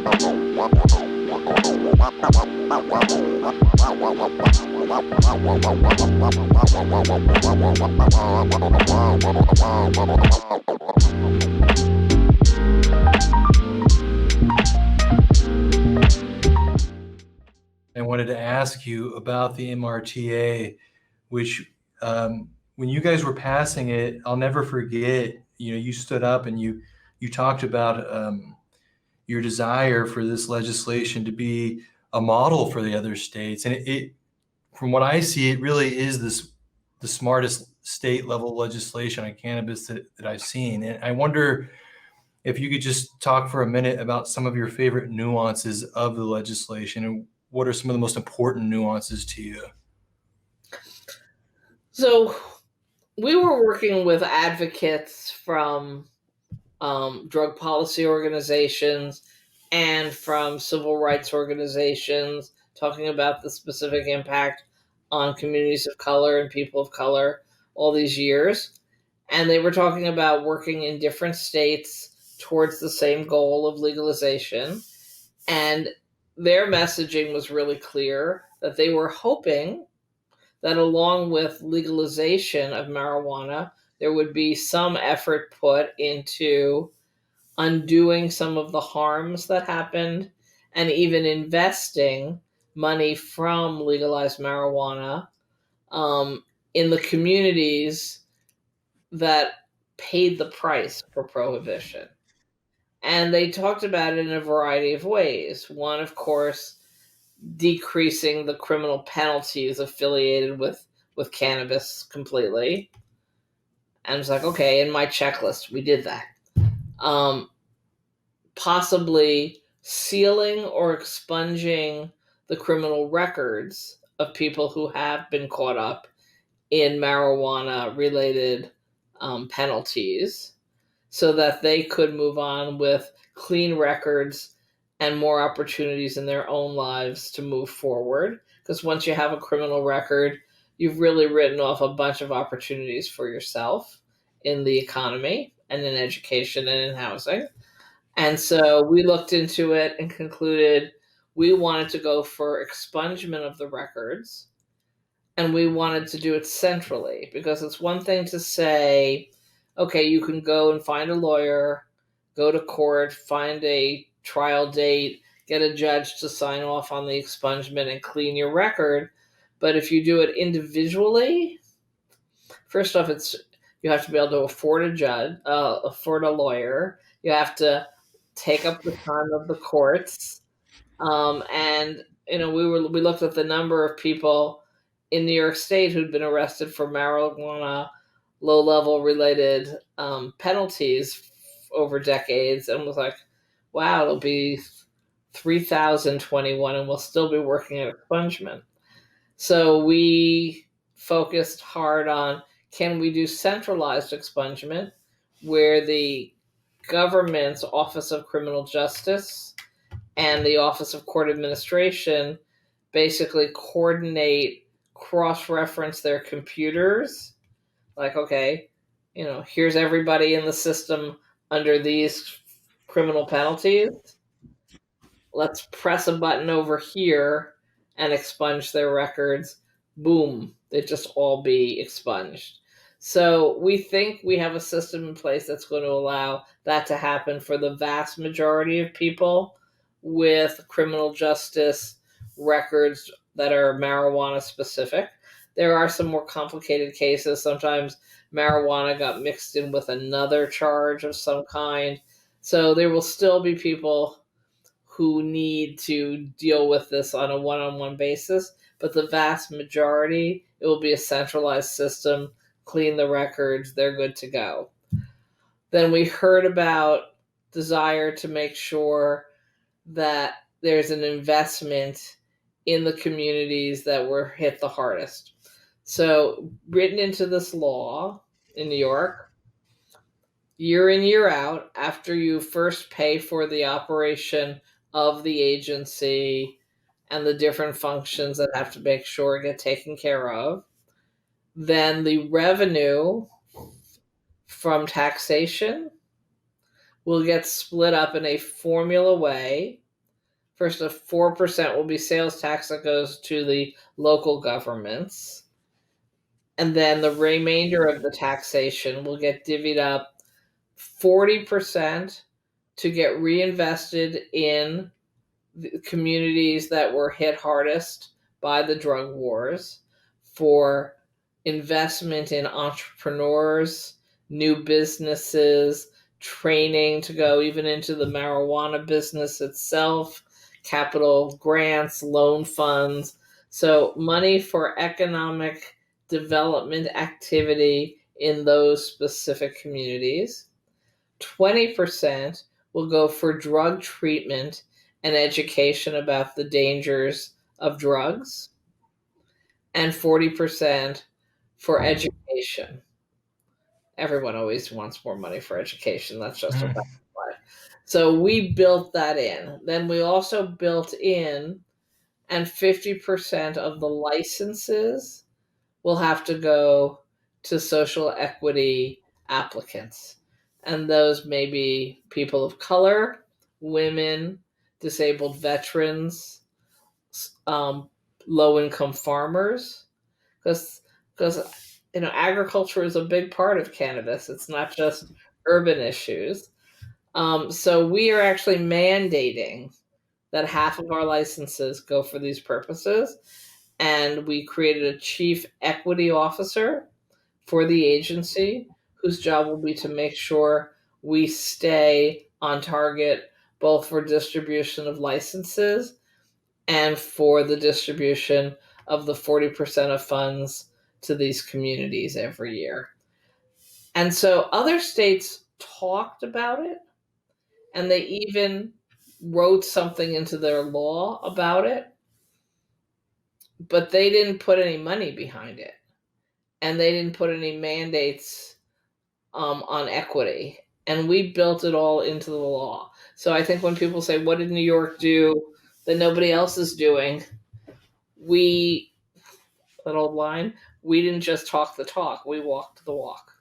I wanted to ask you about the MRTA, which when you guys were passing it, I'll never forget, you stood up and you talked about your desire for this legislation to be a model for the other states. And it from what I see, it really is the smartest state level legislation on cannabis that I've seen. And I wonder if you could just talk for a minute about some of your favorite nuances of the legislation and what are some of the most important nuances to you? So we were working with advocates from drug policy organizations and from civil rights organizations talking about the specific impact on communities of color and people of color all these years. And they were talking about working in different states towards the same goal of legalization. And their messaging was really clear that they were hoping that along with legalization of marijuana, there would be some effort put into undoing some of the harms that happened and even investing money from legalized marijuana in the communities that paid the price for prohibition. And they talked about it in a variety of ways. One, of course, decreasing the criminal penalties affiliated with cannabis completely. And it's like, okay, in my checklist, we did that. Possibly sealing or expunging the criminal records of people who have been caught up in marijuana-related penalties so that they could move on with clean records and more opportunities in their own lives to move forward. Because once you have a criminal record, you've really written off a bunch of opportunities for yourself in the economy and in education and in housing. And so we looked into it and concluded we wanted to go for expungement of the records, and we wanted to do it centrally, because it's one thing to say, okay, you can go and find a lawyer, go to court, find a trial date, get a judge to sign off on the expungement and clean your record. But if you do it individually, first off, you have to be able to afford afford a lawyer. You have to take up the time of the courts. And we looked at the number of people in New York State who'd been arrested for marijuana low-level related penalties over decades, and was like, wow, it'll be 3,021 and we'll still be working at expungement. So we focused hard on, can we do centralized expungement where the government's Office of Criminal Justice and the Office of Court Administration basically coordinate, cross-reference their computers. Like, okay, here's everybody in the system under these criminal penalties. Let's press a button over here and expunge their records. Boom, they just all be expunged. So we think we have a system in place that's going to allow that to happen for the vast majority of people with criminal justice records that are marijuana specific. There are some more complicated cases. Sometimes marijuana got mixed in with another charge of some kind. So there will still be people who need to deal with this on a one-on-one basis, but the vast majority, it will be a centralized system, clean the records, they're good to go. Then we heard about desire to make sure that there's an investment in the communities that were hit the hardest. So written into this law in New York, year in, year out, after you first pay for the operation of the agency and the different functions that have to make sure get taken care of, then the revenue from taxation will get split up in a formula way First, 4% will be sales tax that goes to the local governments. And then the remainder of the taxation will get divvied up 40% to get reinvested in the communities that were hit hardest by the drug wars, for investment in entrepreneurs, new businesses, training to go even into the marijuana business itself, capital grants, loan funds. So, money for economic development activity in those specific communities. 20% will go for drug treatment and education about the dangers of drugs, and 40% for education. Everyone always wants more money for education. That's just a fact of life. So we built that in. Then we also built in, and 50% of the licenses will have to go to social equity applicants. And those may be people of color, women, disabled veterans, low-income farmers, because agriculture is a big part of cannabis. It's not just urban issues. So we are actually mandating that half of our licenses go for these purposes, and we created a chief equity officer for the agency whose job will be to make sure we stay on target both for distribution of licenses and for the distribution of the 40% of funds to these communities every year. And so other states talked about it, and they even wrote something into their law about it, but they didn't put any money behind it, and they didn't put any mandates on equity. And we built it all into the law. So I think when people say, what did New York do that nobody else is doing? That old line, we didn't just talk the talk, we walked the walk.